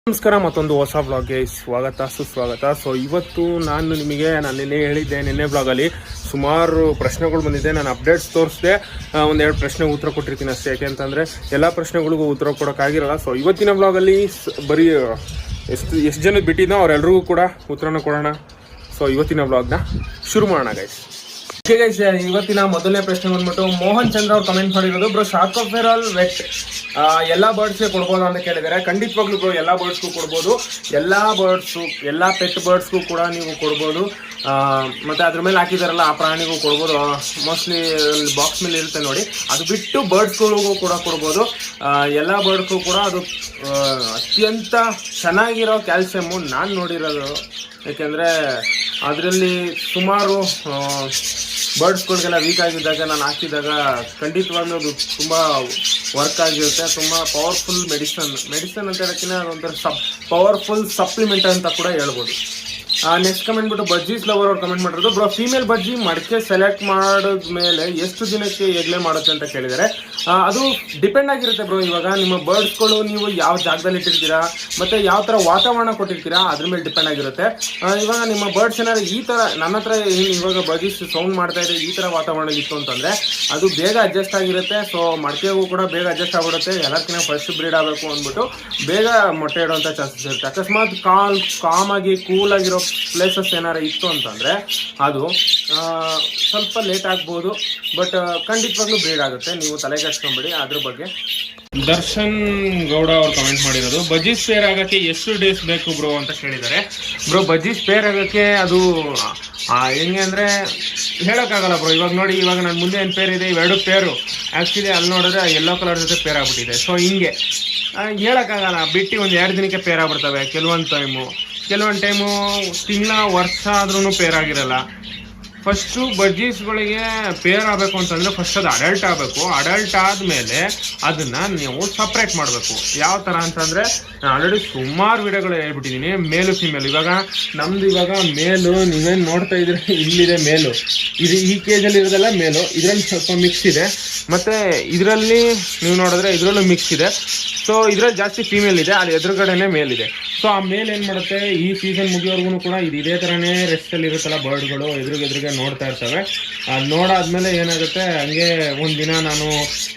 ನಮಸ್ಕಾರ, ಮತ್ತೊಂದು ಹೊಸ ಬ್ಲಾಗ್ಗೆ ಸ್ವಾಗತ ಸುಸ್ವಾಗತ. ಸೊ ಇವತ್ತು ನಾನು ನಿನ್ನೆ ಹೇಳಿದ್ದೆ, ನಿನ್ನೆ ಬ್ಲಾಗಲ್ಲಿ ಸುಮಾರು ಪ್ರಶ್ನೆಗಳು ಬಂದಿದೆ. ನಾನು ಅಪ್ಡೇಟ್ಸ್ ತೋರಿಸಿದೆ, ಒಂದೆರಡು ಪ್ರಶ್ನೆಗೆ ಉತ್ತರ ಕೊಟ್ಟಿರ್ತೀನಿ ಅಷ್ಟೇ. ಯಾಕೆಂತಂದರೆ ಎಲ್ಲ ಪ್ರಶ್ನೆಗಳಿಗೂ ಉತ್ತರ ಕೊಡೋಕ್ಕಾಗಿರಲ್ಲ. ಸೊ ಇವತ್ತಿನ ಬ್ಲಾಗಲ್ಲಿ ಬರೀ ಎಷ್ಟು ಜನಕ್ಕೆ ಬಿಟ್ಟಿದ್ದೋ ಅವರೆಲ್ಲರಿಗೂ ಕೂಡ ಉತ್ತರನ ಕೊಡೋಣ. ಸೊ ಇವತ್ತಿನ ಬ್ಲಾಗ್ನ ಶುರು ಮಾಡೋಣ ಗೈಸ್. ಇವತ್ತಿನ ಮೊದಲನೇ ಪ್ರಶ್ನೆ ಬಂದ್ಬಿಟ್ಟು ಮೋಹನ್ ಚಂದ್ರ ಅವ್ರು ಕಮೆಂಟ್ ಮಾಡಿರೋದು, ಬ್ರೋ ಶಾಕ್ ಆಲ್ ವೆಟ್ ಎಲ್ಲ ಬರ್ಡ್ಸ್ಗೆ ಕೊಡ್ಬೋದು ಅಂತ ಕೇಳಿದ್ದಾರೆ. ಖಂಡಿತವಾಗ್ಲೂ ಬ್ರೋ ಎಲ್ಲ ಬರ್ಡ್ಸ್ಗೂ ಕೊಡ್ಬೋದು. ಎಲ್ಲ ಪೆಟ್ ಬರ್ಡ್ಸ್ಗೂ ಕೂಡ ನೀವು ಕೊಡ್ಬೋದು. ಮತ್ತು ಅದ್ರ ಮೇಲೆ ಹಾಕಿದಾರಲ್ಲ ಆ ಪ್ರಾಣಿಗೂ ಕೊಡ್ಬೋದು. ಮೋಸ್ಟ್ಲಿ ಬಾಕ್ಸ್ ಮೇಲೆ ಇರುತ್ತೆ ನೋಡಿ, ಅದು ಬಿಟ್ಟು ಬರ್ಡ್ಸ್ಗಳಿಗೂ ಕೂಡ ಕೊಡ್ಬೋದು. ಎಲ್ಲ ಬರ್ಡ್ಸ್ಗೂ ಕೂಡ ಅದು ಅತ್ಯಂತ ಚೆನ್ನಾಗಿರೋ ಕ್ಯಾಲ್ಸಿಯಮ್ಮು ನಾನು ನೋಡಿರೋದು. ಯಾಕೆಂದರೆ ಅದರಲ್ಲಿ ಸುಮಾರು ಬರ್ಡ್ಸ್ಗಳಿಗೆಲ್ಲ ವೀಕ್ ಆಗಿದ್ದಾಗ ನಾನು ಹಾಕಿದಾಗ ಖಂಡಿತವಾಗ್ಲೂ ಅದು ತುಂಬ ವರ್ಕ್ ಆಗಿರುತ್ತೆ. ತುಂಬ ಪವರ್ಫುಲ್ ಮೆಡಿಸನ್ ಅಂತ ಹೇಳೋಕ್ಕಿಂತ ಅದೊಂಥರ ಪವರ್ಫುಲ್ ಸಪ್ಲಿಮೆಂಟ್ ಅಂತ ಕೂಡ ಹೇಳ್ಬೋದು. ನೆಕ್ಸ್ಟ್ ಕಮೆಂಟ್ ಬಿಟ್ಟು ಬಜ್ಜೀಸ್ ಲವರ್ ಅವ್ರು ಕಮೆಂಟ್ ಮಾಡಿರೋದು, ಬ್ರೋ ಫೀಮೇಲ್ ಬಜ್ಜಿ ಮಡಿಕೆ ಸೆಲೆಕ್ಟ್ ಮಾಡಿದ್ಮೇಲೆ ಎಷ್ಟು ದಿನಕ್ಕೆ ಎಗ್ಲೆ ಮಾಡುತ್ತೆ ಅಂತ ಕೇಳಿದ್ದಾರೆ. ಅದು ಡಿಪೆಂಡ್ ಆಗಿರುತ್ತೆ ಬ್ರೋ. ಇವಾಗ ನಿಮ್ಮ ಬರ್ಡ್ಸ್ಗಳು ನೀವು ಯಾವ ಜಾಗದಲ್ಲಿ ಇಟ್ಟಿರ್ತೀರಾ ಮತ್ತು ಯಾವ ಥರ ವಾತಾವರಣ ಕೊಟ್ಟಿರ್ತೀರಾ ಅದ್ರ ಮೇಲೆ ಡಿಪೆಂಡ್ ಆಗಿರುತ್ತೆ. ಇವಾಗ ನಿಮ್ಮ ಬರ್ಡ್ಸ್ ಏನಾದ್ರು ಈ ಥರ ನನ್ನ ಹತ್ರ ಇವಾಗ ಬಜ್ಜೀಸ್ ಸೌಂಡ್ ಮಾಡ್ತಾ ಇದೆ, ಈ ಥರ ವಾತಾವರಣ ಇತ್ತು ಅಂತಂದರೆ ಅದು ಬೇಗ ಅಡ್ಜಸ್ಟ್ ಆಗಿರುತ್ತೆ. ಸೊ ಮಡಿಕೆಗೂ ಕೂಡ ಬೇಗ ಅಡ್ಜಸ್ಟ್ ಆಗಿಬಿಡುತ್ತೆ. ಎಲ್ಲಕ್ಕಿಂತ ಫಸ್ಟ್ ಬ್ರೀಡ್ ಆಗಬೇಕು ಅಂದ್ಬಿಟ್ಟು ಬೇಗ ಮೊಟ್ಟೆ ಇಡುವಂಥ ಚಾನ್ಸಸ್ ಇರುತ್ತೆ. ಅಕಸ್ಮಾತ್ ಕಾಮಾಗಿ ಕೂಲಾಗಿರೋ ಪ್ಲೇಸಸ್ ಏನಾರು ಇತ್ತು ಅಂತಂದರೆ ಅದು ಸ್ವಲ್ಪ ಲೇಟ್ ಆಗ್ಬೋದು, ಬಟ್ ಖಂಡಿತವಾಗ್ಲೂ ಬ್ರೀಡ್ ಆಗುತ್ತೆ. ನೀವು ತಲೆ ಕೆಡಿಸ್ಕೊಂಬೇಡಿ ಅದ್ರ ಬಗ್ಗೆ. ದರ್ಶನ್ ಗೌಡ ಅವ್ರು ಕಮೆಂಟ್ ಮಾಡಿರೋದು, ಬಜ್ಜಿ ಸ್ಪೇರ್ ಆಗೋಕ್ಕೆ ಎಷ್ಟು ಡೇಸ್ ಬೇಕು ಬ್ರೋ ಅಂತ ಕೇಳಿದ್ದಾರೆ. ಬ್ರೋ ಬಜ್ಜಿ ಸ್ಪೇರ್ ಆಗೋಕ್ಕೆ ಅದು ಹೆಂಗೆ ಅಂದರೆ ಹೇಳೋಕ್ಕಾಗಲ್ಲ ಬ್ರೋ. ಇವಾಗ ನೋಡಿ, ಇವಾಗ ನನ್ನ ಮುಂದೆ ಏನು ಪೇರ್ ಇದೆ, ಇವೆರಡು ಪೇರು ಆ್ಯಕ್ಚುಲಿ ಅಲ್ಲಿ ನೋಡಿದ್ರೆ ಯೆಲ್ಲೋ ಕಲರ್ ಜೊತೆ ಪೇರ್ ಆಗ್ಬಿಟ್ಟಿದೆ. ಸೊ ಹಿಂಗೆ ಹೇಳೋಕ್ಕಾಗಲ್ಲ, ಬಿಟ್ಟು ಒಂದು 2 ದಿನಕ್ಕೆ ಪೇರ್ ಆಗ್ಬಿಡ್ತವೆ. ಕೆಲವೊಂದು ಟೈಮು ತಿಂಗಳ ವರ್ಷ ಆದ್ರೂ ಪೇರ್ ಆಗಿರಲ್ಲ. ಫಸ್ಟು ಬಜ್ಜೀಸ್ಗಳಿಗೆ ಪೇರ್ ಆಗಬೇಕು ಅಂತಂದರೆ ಫಸ್ಟ್ ಅದು ಅಡಲ್ಟ್ ಆಗಬೇಕು. ಅಡಲ್ಟ್ ಆದಮೇಲೆ ಅದನ್ನು ನೀವು ಸಪ್ರೇಟ್ ಮಾಡಬೇಕು. ಯಾವ ಥರ ಅಂತಂದರೆ ನಾನು ಆಲ್ರೆಡಿ ಸುಮಾರು ವಿಡಿಯೋಗಳು ಹೇಳ್ಬಿಟ್ಟಿದ್ದೀನಿ, ಮೇಲು ಫಿಮೇಲು. ಇವಾಗ ನಮ್ದು ಇವಾಗ ಮೇಲು ನೀವೇನು ನೋಡ್ತಾ ಇದ್ರೆ ಇಲ್ಲಿದೆ ಮೇಲು, ಇದು ಈ ಕೇಜಲ್ಲಿ ಇರೋದೆಲ್ಲ ಮೇಲು. ಇದರಲ್ಲಿ ಸ್ವಲ್ಪ ಮಿಕ್ಸ್ ಇದೆ, ಮತ್ತು ಇದರಲ್ಲಿ ನೀವು ನೋಡಿದ್ರೆ ಇದರಲ್ಲೂ ಮಿಕ್ಸ್ ಇದೆ. ಸೊ ಇದರಲ್ಲಿ ಜಾಸ್ತಿ ಫೀಮೇಲ್ ಇದೆ, ಅಲ್ಲಿ ಎದುರುಗಡೆನೇ ಮೇಲಿದೆ. ಸೊ ಆ ಮೇಲ್ ಏನು ಮಾಡುತ್ತೆ, ಈ ಸೀಸನ್ ಮುಗಿಯೋರ್ಗು ಕೂಡ ಇದೇ ಥರನೇ ರೆಸ್ಟಲ್ಲಿ ಇರುತ್ತಲ್ಲ ಬರ್ಡ್ಗಳು ಎದುರಿಗೆ ನೋಡ್ತಾ ಇರ್ತವೆ. ಅದು ನೋಡಾದ್ಮೇಲೆ ಏನಾಗುತ್ತೆ, ಹಂಗೆ ಒಂದಿನ ನಾನು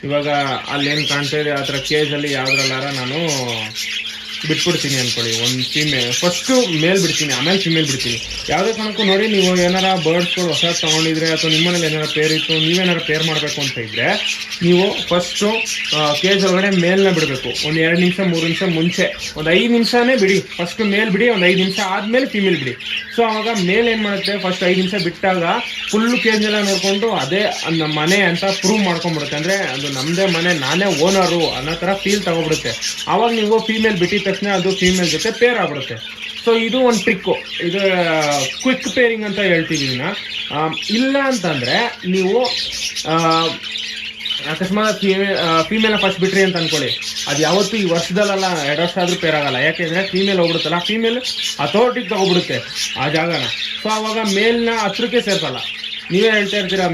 ಇವಾಗ ಅಲ್ಲೇನು ಕಾಣ್ತಾ ಇದೆ ಆ ಥರ ಕೇಜಲ್ಲಿ ಯಾವುದ್ರಲ್ಲಾರ ನಾನು ಬಿಟ್ಬಿಡ್ತೀನಿ ಅಂದ್ಕೊಳ್ಳಿ. ಒಂದು ಫಸ್ಟು ಮೇಲ್ ಬಿಡ್ತೀನಿ, ಆಮೇಲೆ ಫಿಮೇಲ್ ಬಿಡ್ತೀನಿ. ಯಾವುದೇ ಕಾರಣಕ್ಕೂ ನೋಡಿ, ನೀವು ಏನಾರ ಬರ್ಡ್ಸ್ಗಳು ಹೊಸ ತೊಗೊಂಡಿದ್ರೆ ಅಥವಾ ನಿಮ್ಮನೇಲಿ ಏನಾರ ಪೇರ್ ಇತ್ತು, ನೀವೇನಾರ ಪೇರ್ ಮಾಡಬೇಕು ಅಂತ ಇದ್ದರೆ ನೀವು ಫಸ್ಟು ಕೇಜ್ ಒಳಗಡೆ ಮೇಲ್ನ ಬಿಡಬೇಕು. ಒಂದು 2 ನಿಮಿಷ 3 ನಿಮಿಷ ಮುಂಚೆ, ಒಂದು 5 ನಿಮಿಷನೇ ಬಿಡಿ. ಫಸ್ಟು ಮೇಲ್ ಬಿಡಿ, ಒಂದು 5 ನಿಮಿಷ ಆದಮೇಲೆ ಫಿಮೇಲ್ ಬಿಡಿ. ಸೊ ಆವಾಗ ಮೇಲ್ ಏನು ಮಾಡುತ್ತೆ, ಫಸ್ಟ್ 5 ನಿಮಿಷ ಬಿಟ್ಟಾಗ ಫುಲ್ಲು ಕೇಜ್ನೆಲ್ಲ ನೋಡಿಕೊಂಡು ಅದೇ ನಮ್ಮ ಮನೆ ಅಂತ ಪ್ರೂವ್ ಮಾಡ್ಕೊಂಡ್ಬಿಡುತ್ತೆ. ಅಂದರೆ ಅದು ನಮ್ಮದೇ ಮನೆ, ನಾನೇ ಓನರು ಅನ್ನೋ ಥರ ಫೀಲ್ ತಗೊಬಿಡುತ್ತೆ. ಆವಾಗ ನೀವು ಫೀಮೇಲ್ ಬಿಟ್ಟಿದ ತಕ್ಷಣ ಅದು ಫೀಮೇಲ್ ಜೊತೆ ಪೇರ್ ಆಗ್ಬಿಡುತ್ತೆ. ಸೊ ಇದು ಒಂದು ಟ್ರಿಕ್ಕು, ಇದು ಕ್ವಿಕ್ ಪೇರಿಂಗ್ ಅಂತ ಹೇಳ್ತೀವಿ ಇದನ್ನ. ಇಲ್ಲ ಅಂತಂದರೆ ನೀವು ಅಕಸ್ಮಾತ್ ಫೀಮೇಲ್ನ ಫಸ್ಟ್ ಬಿಟ್ರಿ ಅಂತ ಅಂದ್ಕೊಳ್ಳಿ, ಅದು ಯಾವತ್ತೂ ಈ ವರ್ಷದಲ್ಲ 2 ವರ್ಷ ಆದರೂ ಪೇರ್ ಆಗಲ್ಲ. ಯಾಕೆಂದರೆ ಫೀಮೇಲ್ ಹೋಗ್ಬಿಡುತ್ತಲ್ಲ, ಫೀಮೇಲ್ ಅಥಾರಿಟಿಗೆ ತಗೊಬಿಡುತ್ತೆ ಆ ಜಾಗನ. ಸೊ ಆವಾಗ ಮೇಲ್ನ ಹತ್ರಕ್ಕೆ ಸೇರ್ಸಲ್ಲ. ನೀವೇ ಹೇಳ್ತಾ ಇರ್ತೀರ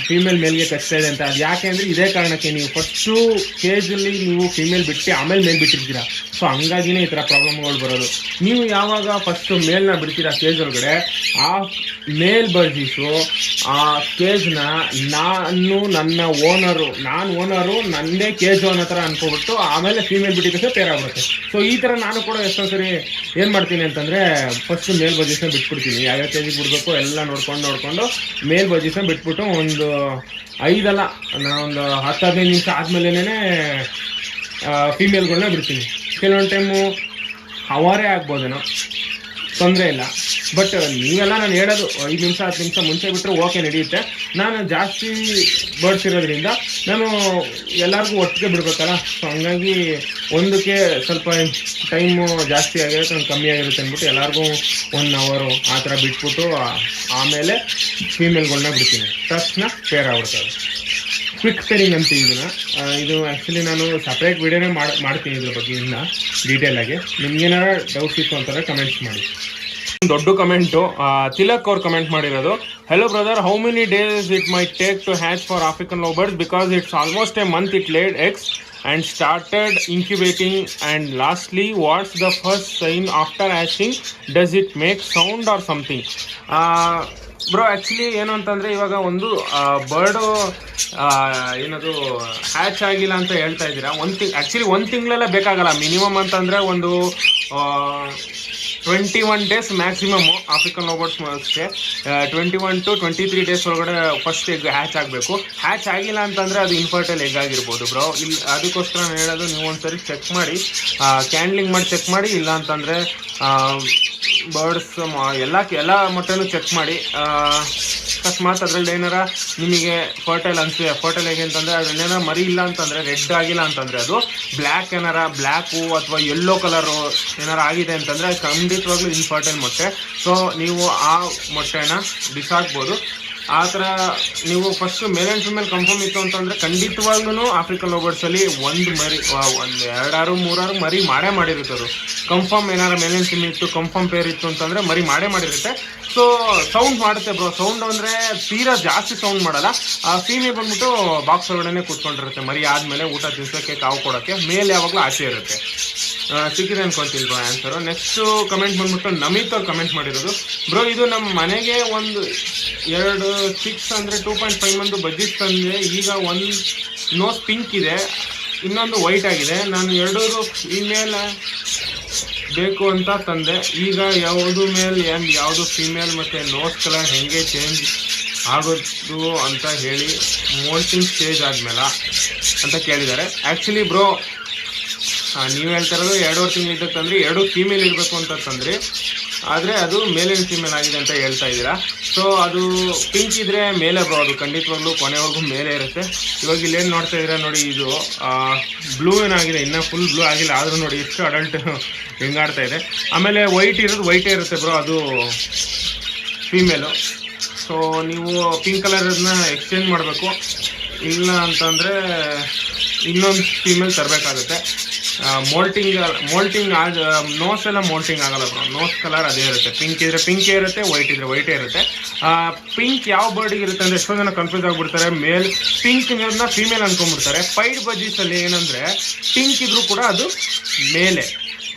ಫೀಮೇಲ್ ಮೇಲ್ಗೆ ಕಚ್ತಾ ಇದೆ ಅಂತ. ಅದು ಯಾಕೆ ಅಂದರೆ ಇದೇ ಕಾರಣಕ್ಕೆ, ನೀವು ಫಸ್ಟು ಕೇಜಲ್ಲಿ ನೀವು ಫೀಮೇಲ್ ಬಿಟ್ಟು ಆಮೇಲೆ ಮೇಲ್ ಬಿಟ್ಟಿರ್ತೀರ. ಸೊ ಹಂಗಾಗಿನೇ ಈ ಥರ ಪ್ರಾಬ್ಲಮ್ಗಳು ಬರೋದು. ನೀವು ಯಾವಾಗ ಫಸ್ಟು ಮೇಲ್ನ ಬಿಡ್ತೀರಾ ಕೇಜ್ ಒಳಗಡೆ, ಆ ಮೇಲ್ ಬಜ್ಜೀಸು ಆ ಕೇಜ್ನ ನಾನು ಓನರು ನನ್ನದೇ ಕೇಜು ಅನ್ನೋ ಥರ ಅನ್ಕೊಬಿಟ್ಟು ಆಮೇಲೆ ಫೀಮೇಲ್ ಬಿಟ್ಟಿದ್ದಕ್ಕೆ ಪೇರ್ ಆಗ್ಬಿಡುತ್ತೆ. ಸೊ ಈ ಥರ ನಾನು ಕೂಡ ಎಷ್ಟೋ ಸರಿ ಏನು ಮಾಡ್ತೀನಿ ಅಂತಂದರೆ, ಫಸ್ಟು ಮೇಲ್ ಬಜ್ಜೀಸ್ನ ಬಿಟ್ಬಿಡ್ತೀನಿ. ಯಾವ್ಯಾವ ಕೇಜಿಗೆ ಬಿಡಬೇಕು ಎಲ್ಲ ನೋಡ್ಕೊಂಡು ಮೇಲ್ ಬಜ್ಜೀಸ್ನ ಬಿಟ್ಬಿಟ್ಟು ಒಂದು 5 ಅಲ್ಲ, ನಾನೊಂದು 10-15 ನಿಮಿಷ ಆದಮೇಲೆ ಫೀಮೇಲ್ಗಳನ್ನ ಬಿಡ್ತೀನಿ. ಕೆಲವೊಂದು ಟೈಮು ಅವರೇ ಆಗ್ಬೋದೇನೋ, ತೊಂದರೆ ಇಲ್ಲ. ಬಟ್ ನೀವೆಲ್ಲ ನಾನು ಹೇಳೋದು 5 ನಿಮಿಷ 10 ನಿಮಿಷ ಮುಂಚೆ ಬಿಟ್ಟರೆ ಓಕೆ ನಡೆಯುತ್ತೆ. ನಾನು ಜಾಸ್ತಿ ಬರ್ಡ್ಸ್ ಇರೋದ್ರಿಂದ ನಾನು ಎಲ್ಲರಿಗೂ ಒಟ್ಟಿಗೆ ಬಿಡಬೇಕಲ್ಲ. ಸೊ ಹಂಗಾಗಿ ಒಂದಕ್ಕೆ ಸ್ವಲ್ಪ ಟೈಮು ಜಾಸ್ತಿ ಆಗಿರುತ್ತೆ, ಒಂದು ಕಮ್ಮಿ ಆಗಿರುತ್ತೆ ಅಂದ್ಬಿಟ್ಟು ಎಲ್ಲರಿಗೂ 1 ಅವರು ಆ ಥರ ಬಿಟ್ಬಿಟ್ಟು ಆಮೇಲೆ ಫೀಮೇಲ್ಗಳನ್ನ ಬಿಡ್ತೀನಿ. ತಕ್ಷಣ ಪೇರ್ ಆಗ್ಬಿಡ್ತಾರೆ. ಕ್ವಿಕ್ ಪೇರಿಂಗ್ ಅಂತ ಇದನ್ನು. ಇದು ಆ್ಯಕ್ಚುಲಿ ನಾನು ಸಪ್ರೇಟ್ ವಿಡಿಯೋನೇ ಮಾಡ್ತೀನಿ ಇದ್ರ ಬಗ್ಗೆ ಇನ್ನು ಡೀಟೇಲಾಗಿ. ನಿಮ್ಗೇನಾರ ಡೌಟ್ಸ್ ಇತ್ತು ಅಂತಂದರೆ ಕಮೆಂಟ್ಸ್ ಮಾಡಿ. ದೊಡ್ಡ ಕಮೆಂಟು ತಿಲಕ್ ಅವ್ರು ಕಮೆಂಟ್ ಮಾಡಿರೋದು, hello brother, how many days it might take to hatch for African lovebirds because it's almost a month it laid eggs and started incubating? And lastly, what's the first sign after hatching? Does it make sound or something? Bro actually ಏನು ಅಂತಂದರೆ ಇವಾಗ ಒಂದು bird ಏನದು hatch ಆಗಿಲ್ಲ ಅಂತ ಹೇಳ್ತಾ ಇದ್ದೀರಾ. ಒಂದು ತಿಂಗಳೆಲ್ಲ ಬೇಕಾಗಲ್ಲ. ಮಿನಿಮಮ್ ಅಂತಂದರೆ ಒಂದು 21 ಡೇಸ್ ಮ್ಯಾಕ್ಸಿಮಮ್ಮು ಆಫ್ರಿಕನ್ ಲೋಬರ್ಟ್ಸ್ ಅಷ್ಟೇ. 21 to 23 ಡೇಸ್ ಒಳಗಡೆ ಫಸ್ಟ್ ಎಗ್ ಹ್ಯಾಚ್ ಆಗಬೇಕು. ಹ್ಯಾಚ್ ಆಗಿಲ್ಲ ಅಂತಂದರೆ ಅದು ಇನ್ಫರ್ಟೈಲ್ ಎಗ್ ಆಗಿರ್ಬೋದು ಬ್ರೋ. ಇಲ್ಲಿ ಅದಕ್ಕೋಸ್ಕರ ನಾನು ಹೇಳೋದು, ನೀವು ಒಂದ್ಸರಿ ಚೆಕ್ ಮಾಡಿ, ಕ್ಯಾಂಡ್ಲಿಂಗ್ ಮಾಡಿ ಚೆಕ್ ಮಾಡಿ. ಇಲ್ಲ ಅಂತಂದರೆ ಬರ್ಡ್ಸ್ ಎಲ್ಲ ಮೊಟ್ಟೆನೂ ಚೆಕ್ ಮಾಡಿ. ಅಕಸ್ಮಾತ್ ಅದರಲ್ಲಿ ಏನಾರ ನಿಮಗೆ ಫರ್ಟೈಲ್ ಹೇಗೆ ಅಂತಂದರೆ ಅದರಲ್ಲಿ ಏನಾರ ಮರಿ ಇಲ್ಲ ಅಂತಂದರೆ, ರೆಡ್ ಆಗಿಲ್ಲ ಅಂತಂದರೆ, ಅದು ಬ್ಲ್ಯಾಕು ಅಥವಾ ಯೆಲ್ಲೋ ಕಲರು ಏನಾರ ಆಗಿದೆ ಅಂತಂದರೆ ಖಂಡಿತವಾಗ್ಲೂ ಇನ್ಫರ್ಟೈಲ್ ಮೊಟ್ಟೆ. ಸೊ ನೀವು ಆ ಮೊಟ್ಟೆನ ಬಿಸಾಕ್ಬೋದು. ಆ ಥರ ನೀವು first male and female confirm ಇತ್ತು ಅಂತಂದರೆ ಖಂಡಿತವಾಗ್ಲೂ ಆಫ್ರಿಕನ್ ಲೋಬರ್ಡ್ಸಲ್ಲಿ ಒಂದು 2-3 ಮರಿ ಮಾಡಿರುತ್ತೆ. ಅದು ಕನ್ಫರ್ಮ್ ಏನಾರು ಮೇಲ್ ಆ್ಯಂಡ್ ಫಿಮೇಲ್ ಇತ್ತು, ಕನ್ಫರ್ಮ್ ಪೇರ್ ಇತ್ತು ಅಂತಂದರೆ ಮರಿ ಮಾಡಿರುತ್ತೆ. ಸೊ ಸೌಂಡ್ ಮಾಡುತ್ತೆ ಬ್ರೋ. ಸೌಂಡ್ ಅಂದರೆ ತೀರಾ ಜಾಸ್ತಿ ಸೌಂಡ್ ಮಾಡಲ್ಲ. ಫೀಮೇಲ್ ಬಂದ್ಬಿಟ್ಟು ಬಾಕ್ಸ್ ಒಳಗಡೆ ಕೂತ್ಕೊಂಡಿರುತ್ತೆ ಮರಿ ಆದಮೇಲೆ ಊಟ ತಿನ್ಸೋಕ್ಕೆ, ಕಾವು ಕೊಡೋಕ್ಕೆ. ಮೇಲ್ ಯಾವಾಗಲೂ ಆಚೆ ಇರುತ್ತೆ. ಸಿಕ್ಕಿದೆ ಅನ್ಕೊತೀನಿ ಬ್ರೋ ಆನ್ಸರು. ನೆಕ್ಸ್ಟು ಕಮೆಂಟ್ ಬಂದ್ಬಿಟ್ಟು ನಮಿತ್ ಅವ್ರು ಕಮೆಂಟ್ ಮಾಡಿರೋದು. ಬ್ರೋ ಇದು ನಮ್ಮ ಮನೆಗೆ ಒಂದು 2 6 ಅಂದರೆ 2.5 ಮಂದು ಬಜ್ಜಿಸ್ ತಂದೆ. ಈಗ ಒಂದು ನೋಸ್ ಪಿಂಕ್ ಇದೆ, ಇನ್ನೊಂದು ವೈಟ್ ಆಗಿದೆ. ನಾನು 2 ಫೀಮೇಲ್ ಬೇಕು ಅಂತ ತಂದೆ. ಈಗ ಯಾವುದು ಮೇಲ್ ಯಾವುದು ಫೀಮೇಲ್ ಮತ್ತು ನೋಸ್ ಕಲರ್ ಹೆಂಗೆ ಚೇಂಜ್ ಆಗೋದು ಅಂತ ಹೇಳಿ, ಮೋಲ್ಟಿಂಗ್ ಸ್ಟೇಜ್ ಆದಮೇಲೆ ಅಂತ ಕೇಳಿದ್ದಾರೆ. ಆ್ಯಕ್ಚುಲಿ ಬ್ರೋ ನೀವು ಹೇಳ್ತಾ ಇರೋದು 2.5 ತಿಂಗಳು ಇದ್ದಕ್ಕಂದ್ರೆ 2 ಫೀಮೇಲ್ ಇರಬೇಕು ಅಂತ ತಂದ್ರಿ, ಆದರೆ ಅದು ಮೇಲ್ ಆ್ಯಂಡ್ ಫೀಮೇಲ್ ಆಗಿದೆ ಅಂತ ಹೇಳ್ತಾ ಇದ್ದೀರಾ. ಸೊ ಅದು ಪಿಂಕ್ ಇದ್ದರೆ ಮೇಲೆ ಬ್ರೋ, ಅದು ಖಂಡಿತವಾಗ್ಲೂ ಕೊನೆವರೆಗೂ ಮೇಲೆ ಇರುತ್ತೆ. ಇವಾಗ ಇಲ್ಲೇನು ನೋಡ್ತಾ ಇದ್ದೀರಾ ನೋಡಿ, ಇದು ಬ್ಲೂ ಏನಾಗಿದೆ, ಇನ್ನೂ ಫುಲ್ ಬ್ಲೂ ಆಗಿಲ್ಲ, ಆದರೂ ನೋಡಿ ಎಷ್ಟು ಅಡಲ್ಟ್ ಹೆಂಗಾಡ್ತಾ ಇದೆ. ಆಮೇಲೆ ವೈಟೇ ಇರುತ್ತೆ ಬ್ರೋ, ಅದು ಫೀಮೇಲು. ಸೊ ನೀವು ಪಿಂಕ್ ಕಲರನ್ನ ಎಕ್ಸ್ಚೇಂಜ್ ಮಾಡಬೇಕು. ಇಲ್ಲ ಅಂತಂದರೆ ಇನ್ನೊಂದು ಫೀಮೇಲ್ ತರಬೇಕಾಗುತ್ತೆ. ಮೋಲ್ಟಿಂಗ್ ನೋಸ್ ಎಲ್ಲ ಮೋಲ್ಟಿಂಗ್ ಆಗಲ್ಲ ಬ್ರೋ. ನೋಸ್ ಕಲರ್ ಅದೇ ಇರುತ್ತೆ. ಪಿಂಕ್ ಇದ್ರೆ ಪಿಂಕೇ ಇರುತ್ತೆ, ವೈಟ್ ಇದ್ರೆ ವೈಟೇ ಇರುತ್ತೆ. ಪಿಂಕ್ ಯಾವ ಬರ್ಡಿಗೆ ಇರುತ್ತೆ ಅಂದರೆ ಎಷ್ಟೋ ಜನ ಕನ್ಫ್ಯೂಸ್ ಆಗಿಬಿಡ್ತಾರೆ. ಮೇಲ್ ಪಿಂಕ್ ಇರೋದನ್ನ ಫೀಮೇಲ್ ಅನ್ಕೊಂಡ್ಬಿಡ್ತಾರೆ. ಪೈಡ್ ಬಜ್ಜೀಸಲ್ಲಿ ಏನಂದರೆ ಪಿಂಕ್ ಇದ್ರೂ ಕೂಡ ಅದು ಮೇಲೆ,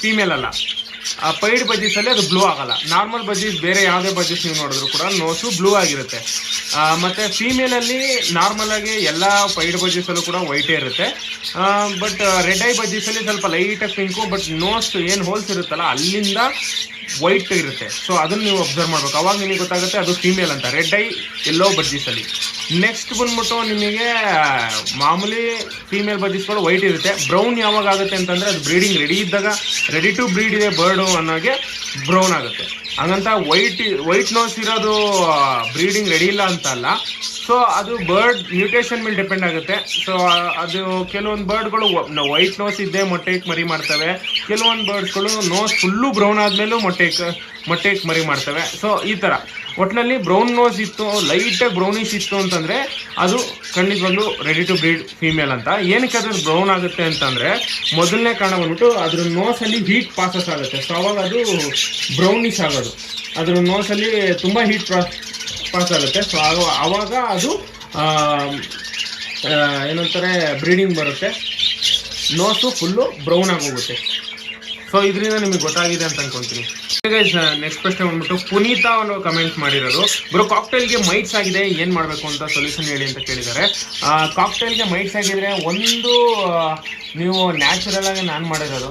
ಫೀಮೇಲ್ ಅಲ್ಲ. ಪೈಡ್ ಬಜ್ಜೀಸಲ್ಲಿ ಅದು ಬ್ಲೂ ಆಗಲ್ಲ. ನಾರ್ಮಲ್ ಬಜ್ಜೀಸ್ ಬೇರೆ ಯಾವುದೇ ಬಜ್ಜೀಸ್ ನೀವು ನೋಡಿದ್ರು ಕೂಡ ನೋಸು ಬ್ಲೂ ಆಗಿರುತ್ತೆ. ಮತ್ತು ಫೀಮೇಲಲ್ಲಿ ನಾರ್ಮಲಾಗಿ ಎಲ್ಲ ಪೈಡ್ ಬಜ್ಜೀಸಲ್ಲೂ ಕೂಡ ವೈಟೇ ಇರುತ್ತೆ. ಬಟ್ ರೆಡ್ ಐ ಬಜ್ಜೀಸಲ್ಲಿ ಸ್ವಲ್ಪ ಲೈಟಾಗಿ ಪಿಂಕು, ಬಟ್ ನೋಸ್ ಏನು ಹೋಲ್ಸ್ ಇರುತ್ತಲ್ಲ ಅಲ್ಲಿಂದ ವೈಟ್ ಇರುತ್ತೆ. ಸೊ ಅದನ್ನು ನೀವು ಅಬ್ಸರ್ವ್ ಮಾಡ್ಬೇಕು, ಅವಾಗ ನಿಮಗೆ ಗೊತ್ತಾಗುತ್ತೆ ಅದು ಫೀಮೇಲ್ ಅಂತ. ರೆಡ್ ಐ ಎಲ್ಲೋ ಬಜ್ಜೀಸಲ್ಲಿ. ನೆಕ್ಸ್ಟ್ ಬಂದ್ಬಿಟ್ಟು ನಿಮಗೆ ಮಾಮೂಲಿ ಫೀಮೇಲ್ ಬಜ್ಜೀಸ್ಗಳು ವೈಟ್ ಇರುತ್ತೆ. ಬ್ರೌನ್ ಯಾವಾಗ ಆಗುತ್ತೆ ಅಂತಂದರೆ ಅದು ಬ್ರೀಡಿಂಗ್ ರೆಡಿ ಇದ್ದಾಗ, ರೆಡಿ ಟು ಬ್ರೀಡ್ ಇದೆ ಬರ್ಡು ಅನ್ನೋಗೆ ಬ್ರೌನ್ ಆಗುತ್ತೆ. ಹಂಗಂತ ವೈಟ್ ನೋಸ್ ಇರೋದು ಬ್ರೀಡಿಂಗ್ ರೆಡಿ ಇಲ್ಲ ಅಂತ ಅಲ್ಲ. ಸೊ ಅದು ಬರ್ಡ್ ಮ್ಯೂಟೇಷನ್ ಮೇಲೆ ಡಿಪೆಂಡ್ ಆಗುತ್ತೆ. ಸೊ ಅದು ಕೆಲವೊಂದು ಬರ್ಡ್ಗಳು ವೈಟ್ ನೋಸ್ ಇದ್ದೇ ಮೊಟ್ಟೆ ಮರಿ ಮಾಡ್ತವೆ. ಕೆಲವೊಂದು ಬರ್ಡ್ಸ್ಗಳು ನೋಸ್ ಫುಲ್ಲು ಬ್ರೌನ್ ಆದಮೇಲೂ ಮೊಟ್ಟೆ ಮರಿ ಮಾಡ್ತವೆ. ಸೊ ಈ ಥರ ಒಟ್ಟಿನಲ್ಲಿ ಬ್ರೌನ್ ನೋಸ್ ಇತ್ತು, ಲೈಟಾಗಿ ಬ್ರೌನಿಶ್ ಇತ್ತು ಅಂತಂದರೆ ಅದು ಖಂಡಿತವಾಗ್ಲೂ ರೆಡಿ ಟು ಬ್ರೀಡ್ ಫೀಮೇಲ್ ಅಂತ. ಏನಕ್ಕೆ ಅದ್ರ ಬ್ರೌನ್ ಆಗುತ್ತೆ ಅಂತಂದರೆ ಮೊದಲನೇ ಕಾರಣ ಬಂದ್ಬಿಟ್ಟು ಅದ್ರ ನೋಸಲ್ಲಿ ಹೀಟ್ ಪಾಸಸ್ ಆಗುತ್ತೆ. ಸೊ ಅವಾಗ ಅದು ಬ್ರೌನಿಶ್ ಆಗೋದು. ಅದ್ರ ನೋಸಲ್ಲಿ ತುಂಬ ಹೀಟ್ ಪಾಸ್ ಆಗುತ್ತೆ. ಸೊ ಆವಾಗ ಅದು ಏನಂತಾರೆ ಬ್ರೀಡಿಂಗ್ ಬರುತ್ತೆ, ನೋಸು ಫುಲ್ಲು ಬ್ರೌನ್ ಆಗೋಗುತ್ತೆ. ಸೊ ಇದರಿಂದ ನಿಮಗೆ ಗೊತ್ತಾಗಿದೆ ಅಂತ ಅನ್ಕೊಂತೀನಿ. ನೆಕ್ಸ್ಟ್ ಪ್ರಶ್ನೆ ಬಂದ್ಬಿಟ್ಟು ಪುನೀತಾ ಅವರು ಕಮೆಂಟ್ ಮಾಡಿರೋದು. ಬ್ರೋ ಕಾಕ್ಟೈಲ್ಗೆ ಮೈಟ್ಸ್ ಆಗಿದೆ, ಏನು ಮಾಡಬೇಕು ಅಂತ ಸೊಲ್ಯೂಷನ್ ಹೇಳಿ ಅಂತ ಕೇಳಿದ್ದಾರೆ. ಕಾಕ್ಟೈಲ್ಗೆ ಮೈಟ್ಸ್ ಆಗಿದ್ರೆ ಒಂದು ನೀವು ನ್ಯಾಚುರಲ್ ಆಗಿ ನಾನು ಮಾಡಿರೋದು,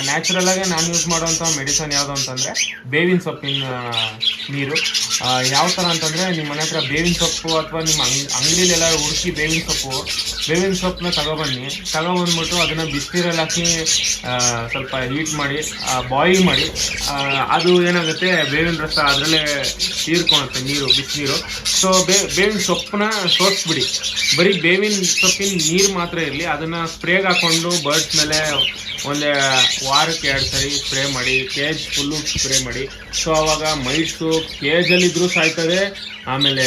ನ್ಯಾಚುರಲ್ ಆಗಿ ನಾನು ಯೂಸ್ ಮಾಡೋಂಥ ಮೆಡಿಸನ್ ಯಾವುದು ಅಂತಂದರೆ ಬೇವಿನ ಸೊಪ್ಪಿನ ನೀರು. ಯಾವ ಥರ ಅಂತಂದರೆ ನಿಮ್ಮ ಮನೆ ಹತ್ರ ಬೇವಿನ ಸೊಪ್ಪು ಅಥವಾ ನಿಮ್ಮ ಅಂಗಡಿಲೆಲ್ಲ ಹುಡುಕಿ ಬೇವಿನ ಸೊಪ್ಪನ್ನ ತಗೊಬಂದ್ಬಿಟ್ಟು ಅದನ್ನು ಬಿಸಿನೀರಲ್ಲಿ ಹಾಕಿ ಸ್ವಲ್ಪ ಹೀಟ್ ಮಾಡಿ ಬಾಯ್ಲ್ ಮಾಡಿ, ಅದು ಏನಾಗುತ್ತೆ ಬೇವಿನ ರಸ ಅದರಲ್ಲೇ ಹೀರ್ಕೊಳುತ್ತೆ ಬಿಸಿನೀರು. ಸೊ ಬೇವಿನ ಸೊಪ್ಪನ್ನ ಸೋಸ್ಬಿಡಿ. ಬರೀ ಬೇವಿನ ಸೊಪ್ಪಿನ ನೀರು ಮಾತ್ರ ಇರಲಿ, ಅದನ್ನು ಸ್ಪ್ರೇಗೆ ಹಾಕ್ಕೊಂಡು ಬರ್ಡ್ಸ್ ಮೇಲೆ ಒಂದು ವಾರಕ್ಕೆ 2 ಸರಿ ಸ್ಪ್ರೇ ಮಾಡಿ, ಕೇಜ್ ಫುಲ್ಲು ಸ್ಪ್ರೇ ಮಾಡಿ. ಸೊ ಆವಾಗ ಮೈಟ್ಸು ಕೇಜಲ್ಲಿದ್ದರೂ ಸಾಯ್ತದೆ, ಆಮೇಲೆ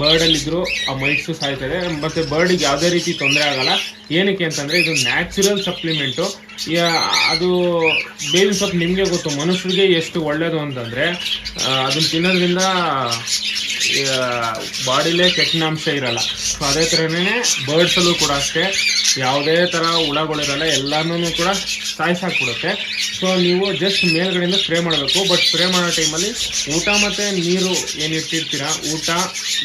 ಬರ್ಡಲ್ಲಿದ್ದರೂ ಆ ಮೈಟ್ಸು ಸಾಯ್ತದೆ. ಮತ್ತು ಬರ್ಡಿಗೆ ಯಾವುದೇ ರೀತಿ ತೊಂದರೆ ಆಗಲ್ಲ. ಏನಕ್ಕೆ ಅಂತಂದರೆ ಇದು ನ್ಯಾಚುರಲ್ ಸಪ್ಲಿಮೆಂಟು. ಅದು ಬೇವಿನ ಸೊಪ್ಪು ನಿಮಗೆ ಗೊತ್ತು ಮನುಷ್ಯರಿಗೆ ಎಷ್ಟು ಒಳ್ಳೆಯದು ಅಂತಂದರೆ ಅದನ್ನು ತಿನ್ನೋದ್ರಿಂದ ಬಾಡಿಲೇ ಕೆಟ್ಟಿನಾಂಶ ಇರಲ್ಲ. ಸೊ ಅದೇ ಥರನೇ ಬರ್ಡ್ಸಲ್ಲೂ ಕೂಡ ಅಷ್ಟೇ ಯಾವುದೇ ಥರ ಹುಳಗಳಿರಲ್ಲ, ಎಲ್ಲನೂ ಕೂಡ ಸಾಯಿಸಾಕ್ಬಿಡುತ್ತೆ. ಸೊ ನೀವು ಜಸ್ಟ್ ಮೇಲ್ಗಡೆಯಿಂದ ಸ್ಪ್ರೇ ಮಾಡಬೇಕು. ಬಟ್ ಸ್ಪ್ರೇ ಮಾಡೋ ಟೈಮಲ್ಲಿ ಊಟ ಮತ್ತು ನೀರು ಏನು ಇಟ್ಟಿರ್ತೀರ, ಊಟ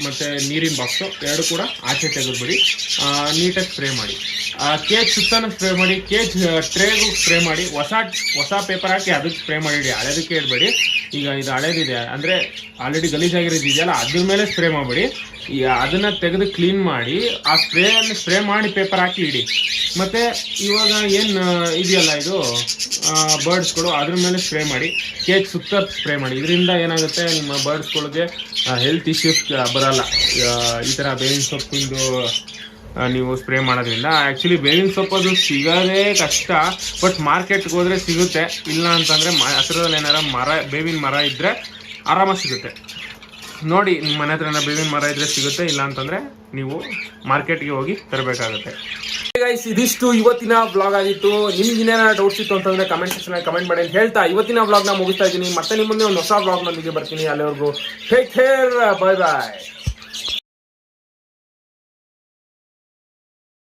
ಮತ್ತು ನೀರಿನ ಬಾಕ್ಸು ಎರಡು ಕೂಡ ಆಚೆ ತೆಗೆದುಬಿಡಿ. ನೀಟಾಗಿ ಸ್ಪ್ರೇ ಮಾಡಿ. ಕೇಜ್ ಸುತ್ತಾನು ಸ್ಪ್ರೇ ಮಾಡಿ, ಕೇಜ್ ಟ್ರೇಗೂ ಸ್ಪ್ರೇ ಮಾಡಿ. ಹೊಸ ಪೇಪರ್ ಹಾಕಿ ಅದಕ್ಕೆ ಸ್ಪ್ರೇ ಮಾಡಿಡಿ, ಹಳೇದಕ್ಕೆ ಇಡಬೇಡಿ. ಈಗ ಇದು ಹಳೇದಿದೆ ಅಂದರೆ ಆಲ್ರೆಡಿ ಗಲೀಜಾಗಿರೋದಿದೆಯಲ್ಲ ಅದ್ರ ಮೇಲೆ ಸ್ಪ್ರೇ ಮಾಡಬೇಡಿ. ಅದನ್ನು ತೆಗೆದು ಕ್ಲೀನ್ ಮಾಡಿ ಆ ಸ್ಪ್ರೇ ಮಾಡಿ ಪೇಪರ್ ಹಾಕಿ ಇಡಿ. ಮತ್ತು ಇವಾಗ ಏನು ಇದೆಯಲ್ಲ ಇದು ಬರ್ಡ್ಸ್ಗಳು ಅದ್ರ ಮೇಲೆ ಸ್ಪ್ರೇ ಮಾಡಿ, ಕೇಕ್ ಸುತ್ತ ಸ್ಪ್ರೇ ಮಾಡಿ. ಇದರಿಂದ ಏನಾಗುತ್ತೆ ನಿಮ್ಮ ಬರ್ಡ್ಸ್ಗಳಿಗೆ ಹೆಲ್ತ್ ಇಶ್ಯೂಸ್ ಬರಲ್ಲ. ಈ ಥರ ಬೇವಿನ ಸೊಪ್ಪಿಂದು ನೀವು ಸ್ಪ್ರೇ ಮಾಡೋದ್ರಿಂದ. ಆ್ಯಕ್ಚುಲಿ ಬೇವಿನ ಸೊಪ್ಪು ಅದು ಸಿಗೋದೇ ಕಷ್ಟ, ಬಟ್ ಮಾರ್ಕೆಟ್ಗೆ ಹೋದರೆ ಸಿಗುತ್ತೆ. ಇಲ್ಲ ಅಂತಂದರೆ ಹತ್ತಿರದಲ್ಲಿ ಏನಾರ ಬೇವಿನ ಮರ ಇದ್ದರೆ ಆರಾಮಾಗಿ ಸಿಗುತ್ತೆ. ನೋಡಿ ನಿಮ್ಮ ಮನೆ ಹತ್ರ ಬೇವಿನ ಮರ ಇದ್ದರೆ ಸಿಗುತ್ತೆ, ಇಲ್ಲ ಅಂತಂದರೆ ನೀವು ಮಾರ್ಕೆಟ್ಗೆ ಹೋಗಿ ತರಬೇಕಾಗುತ್ತೆ. ಗೈಸ್, ಇದಿಷ್ಟು ಇವತ್ತಿನ ವ್ಲಾಗ್ ಆಗಿತ್ತು. ನಿಮ್ಗೆ ಇನ್ನೇನಾರ ಡೌಟ್ಸ್ ಇತ್ತು ಅಂತಂದರೆ ಕಮೆಂಟ್ ಸೆಕ್ಷನಲ್ಲಿ ಕಮೆಂಟ್ ಮಾಡಿ ಅಂತ ಹೇಳ್ತಾ ಇವತ್ತಿನ ವ್ಲಾಗ್ನ ಮುಗಿಸ್ತಾ ಇದ್ದೀನಿ. ಮತ್ತೆ ನಿಮ್ಮ ಮುಂದೆ ಒಂದು ಹೊಸ ವ್ಲಾಗ್ನೊಂದಿಗೆ ಬರ್ತೀನಿ. ಅಲ್ಲಿವರೆಗೂ ಟೇಕ್ ಕೇರ್, ಬಾಯ್ ಬಾಯ್.